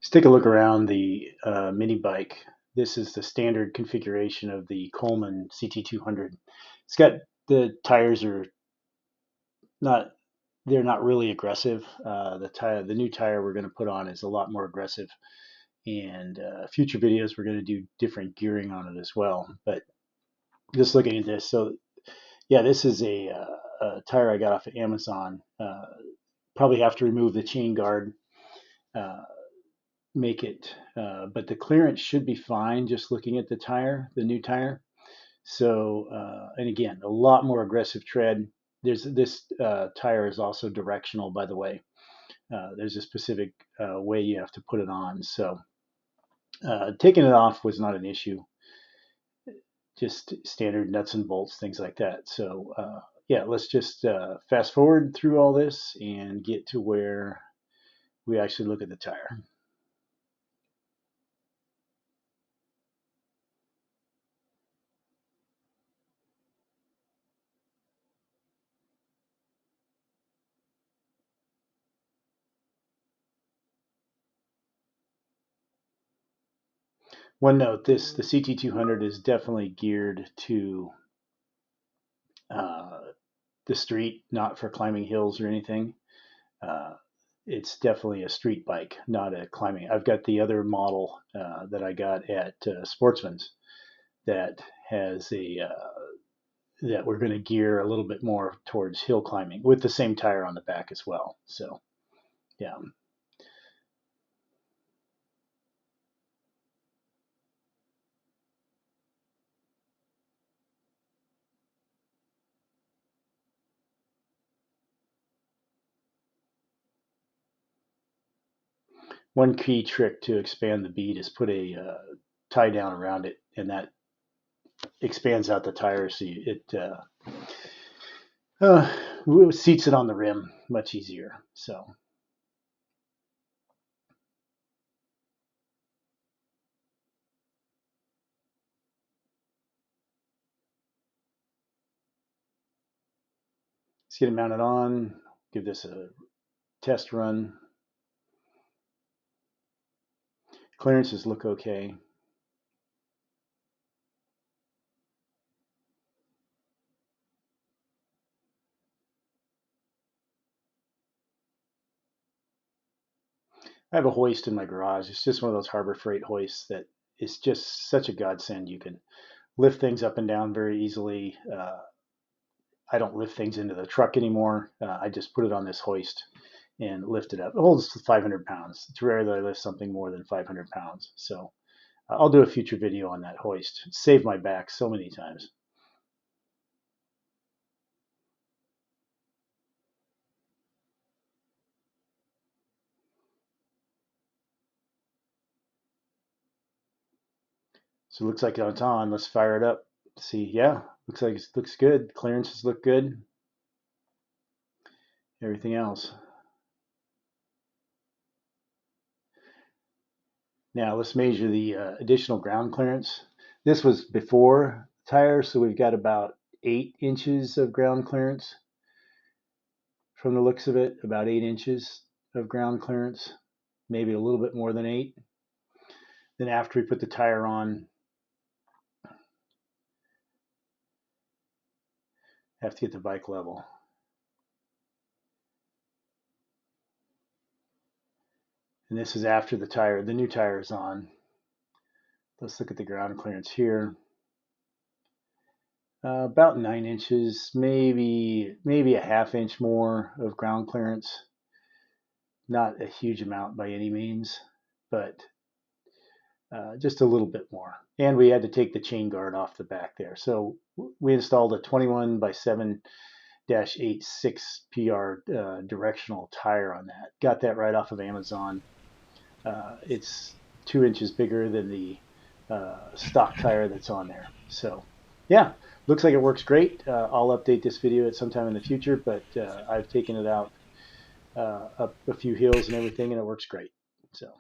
Let's take a look around the mini bike. This is the standard configuration of the Coleman CT200. It's got the tires are not they're not really aggressive. The new tire we're going to put on is a lot more aggressive. And future videos we're going to do different gearing on it as well. But just looking at this, so yeah, this is a tire I got off of Amazon. Probably have to remove the chain guard. Make it, but the clearance should be fine just looking at the new tire. So, and again, a lot more aggressive tread. This tire is also directional, by the way. There's a specific way you have to put it on. So taking it off was not an issue, just standard nuts and bolts, things like that. So yeah, let's just fast forward through all this and get to where we actually look at the tire. One note: the CT200 is definitely geared to uh, the street, not for climbing hills or anything. Uh, it's definitely a street bike, not a climbing. I've got the other model that I got at Sportsman's that has that we're going to gear a little bit more towards hill climbing with the same tire on the back as well. So yeah. One key trick to expand the bead is put a tie down around it, and that expands out the tire, so it seats it on the rim much easier. So let's get it mounted on. Give this a test run. Clearances look okay. I have a hoist in my garage. It's just one of those Harbor Freight hoists that is just such a godsend. You can lift things up and down very easily. I don't lift things into the truck anymore. I just put it on this hoist and lift it up. It holds 500 pounds. It's rare that I lift something more than 500 pounds. So I'll do a future video on that hoist. It saved my back so many times. So it looks like it's on. Let's fire it up. See, yeah, looks like it looks good. Clearances look good. Everything else. Now let's measure the additional ground clearance. This was before tire, so we've got about 8 inches of ground clearance. From the looks of it, about 8 inches of ground clearance, maybe a little bit more than 8. Then after we put the tire on, have to get the bike level. And this is after the new tire is on. Let's look at the ground clearance here. About 9 inches, maybe a half inch more of ground clearance. Not a huge amount by any means, but just a little bit more. And we had to take the chain guard off the back there. So we installed a 21 by 7-86 PR directional tire on that. Got that right off of Amazon. It's 2 inches bigger than the stock tire that's on there. So yeah, looks like it works great. I'll update this video at some time in the future, but I've taken it out up a few hills and everything, and it works great. So.